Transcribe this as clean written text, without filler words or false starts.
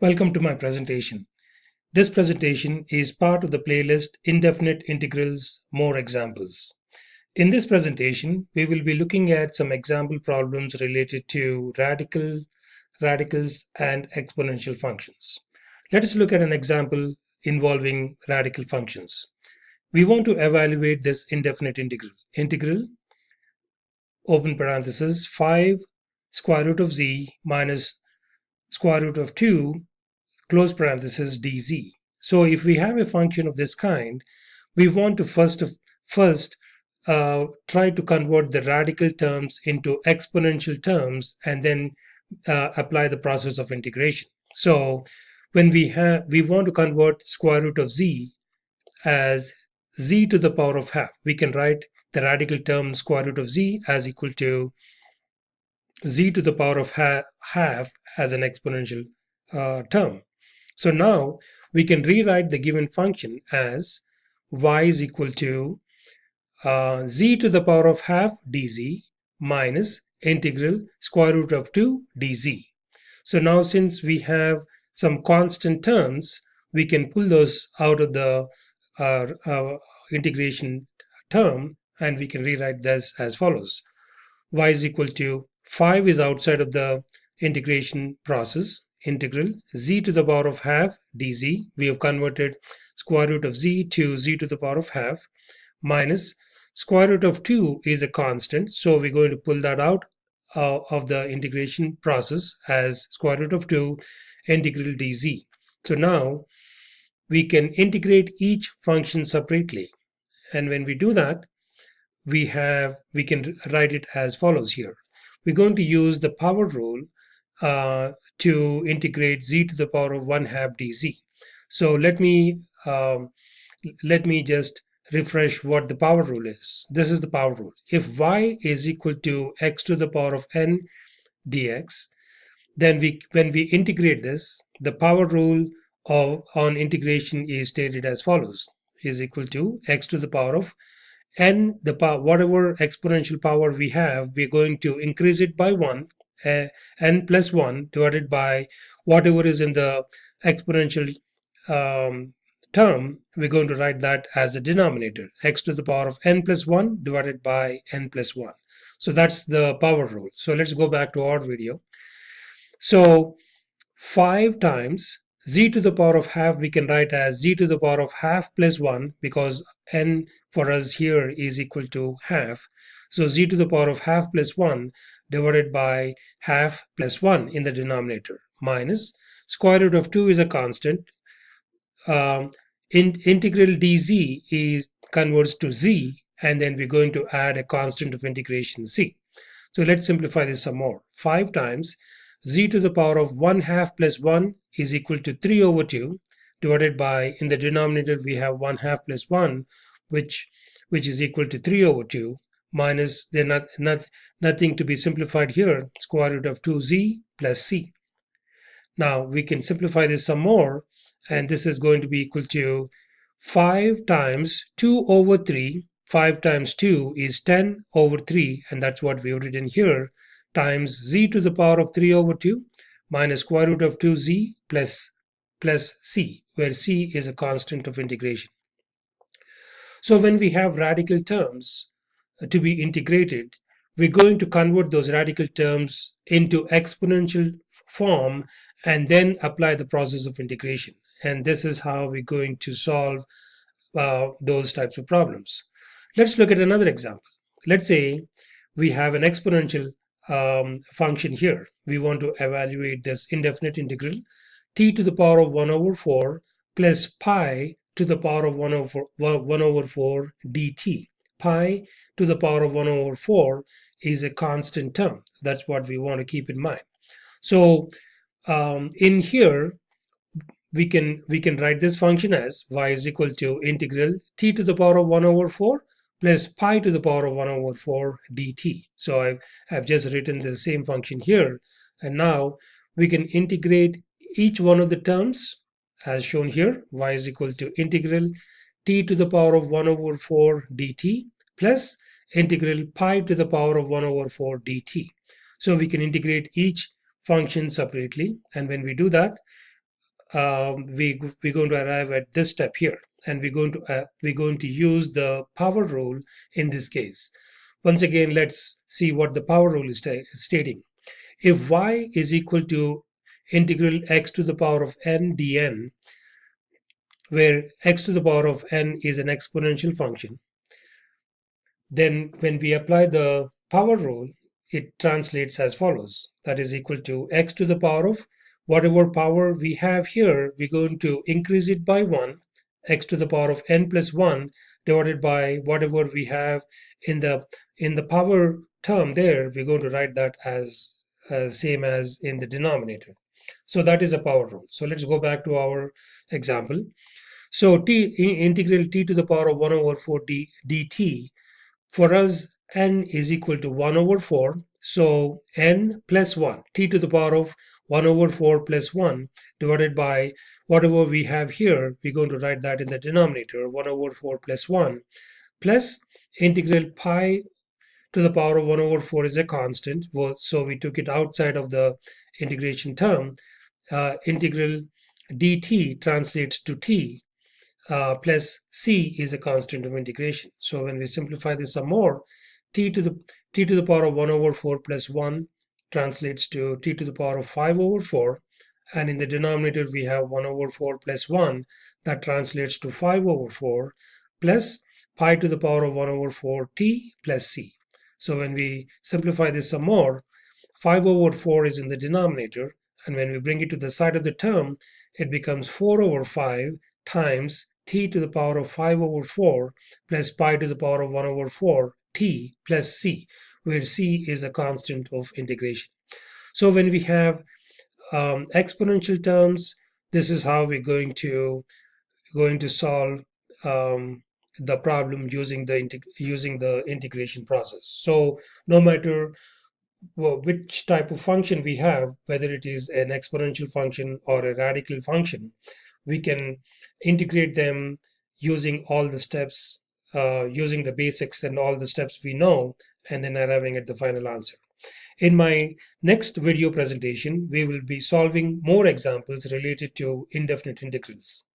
Welcome to my presentation. This presentation is part of the playlist Indefinite Integrals, More Examples. In this presentation, we will be looking at some example problems related to radicals, and exponential functions. Let us look at an example involving radical functions. We want to evaluate this indefinite integral. Integral, open parenthesis, 5 square root of z minus square root of 2 close parenthesis dz. So if we have a function of this kind, we want to first try to convert the radical terms into exponential terms and then apply the process of integration. So when we want to convert square root of z as z to the power of half, we can write the radical term square root of z as equal to z to the power of half as an exponential term. So now we can rewrite the given function as y is equal to z to the power of half dz minus integral square root of 2 dz. So now since we have some constant terms, we can pull those out of the integration term, and we can rewrite this as follows. Y is equal to 5 is outside of the integration process. Integral z to the power of half dz. We have converted square root of z to z to the power of half minus square root of 2 is a constant. So we're going to pull that out of the integration process as square root of 2 integral dz. So now we can integrate each function separately. And when we do that, we can write it as follows here. We're going to use the power rule to integrate z to the power of 1/2 dz. So let me just refresh what the power rule is. This is the power rule. If y is equal to x to the power of n dx, then when we integrate this, the power rule on integration is stated as follows: is equal to x to the power of n, whatever exponential power we have, we're going to increase it by 1, n plus 1 divided by whatever is in the exponential term. We're going to write that as the denominator, x to the power of n plus 1 divided by n plus 1. So that's the power rule. So let's go back to our video. So 5 times z to the power of half we can write as z to the power of half plus 1, because n for us here is equal to half. So z to the power of half plus 1 divided by half plus 1 in the denominator minus square root of 2 is a constant. Integral dz is converts to z, and then we're going to add a constant of integration c. So let's simplify this some more. 5 times z to the power of 1/2 plus 1 is equal to 3 over 2 divided by, in the denominator we have 1/2 plus 1, which is equal to 3 over 2 minus, there's nothing to be simplified here, square root of 2z plus c. Now we can simplify this some more, and this is going to be equal to 5 times 2 over 3. 5 times 2 is 10 over 3, and that's what we've written here, times z to the power of 3 over 2 minus square root of 2z plus c, where c is a constant of integration. So when we have radical terms to be integrated, we're going to convert those radical terms into exponential form and then apply the process of integration. And this is how we're going to solve those types of problems. Let's look at another example. Let's say we have an exponential function here. We want to evaluate this indefinite integral t to the power of 1 over 4 plus pi to the power of 1 over 4 dt. Pi to the power of 1 over 4 is a constant term. That's what we want to keep in mind. So in here, we can write this function as y is equal to integral t to the power of 1 over 4 plus pi to the power of 1 over 4 dt. So I've just written the same function here, and now we can integrate each one of the terms as shown here. Y is equal to integral t to the power of 1 over 4 dt plus integral pi to the power of 1 over 4 dt. So we can integrate each function separately, and when we do that, we're going to arrive at this step here, and we're going to use the power rule in this case. Once again, let's see what the power rule is stating. If y is equal to integral x to the power of n dn, where x to the power of n is an exponential function, then when we apply the power rule, it translates as follows. That is equal to x to the power of whatever power we have here, we're going to increase it by 1, x to the power of n plus 1 divided by whatever we have in the power term there, we're going to write that as same as in the denominator. So that is a power rule. So let's go back to our example. So integral t to the power of 1 over 4 dt, for us, n is equal to 1 over 4. So n plus 1, t to the power of 1 over 4 plus 1 divided by whatever we have here, we're going to write that in the denominator, 1 over 4 plus 1, plus integral pi to the power of 1 over 4 is a constant. So we took it outside of the integration term. Integral dt translates to t, plus c is a constant of integration. So when we simplify this some more, t to the power of 1 over 4 plus 1 translates to t to the power of 5 over 4, and in the denominator we have 1 over 4 plus 1, that translates to 5 over 4, plus pi to the power of 1 over 4 t plus c. So when we simplify this some more, 5 over 4 is in the denominator, and when we bring it to the side of the term, it becomes 4 over 5 times t to the power of 5 over 4 plus pi to the power of 1 over 4 t plus c, where c is a constant of integration. So when we have exponential terms, this is how we're going to solve the problem using the integration process. So no matter which type of function we have, whether it is an exponential function or a radical function, we can integrate them using all the steps, using the basics and all the steps we know, and then arriving at the final answer. In my next video presentation, we will be solving more examples related to indefinite integrals.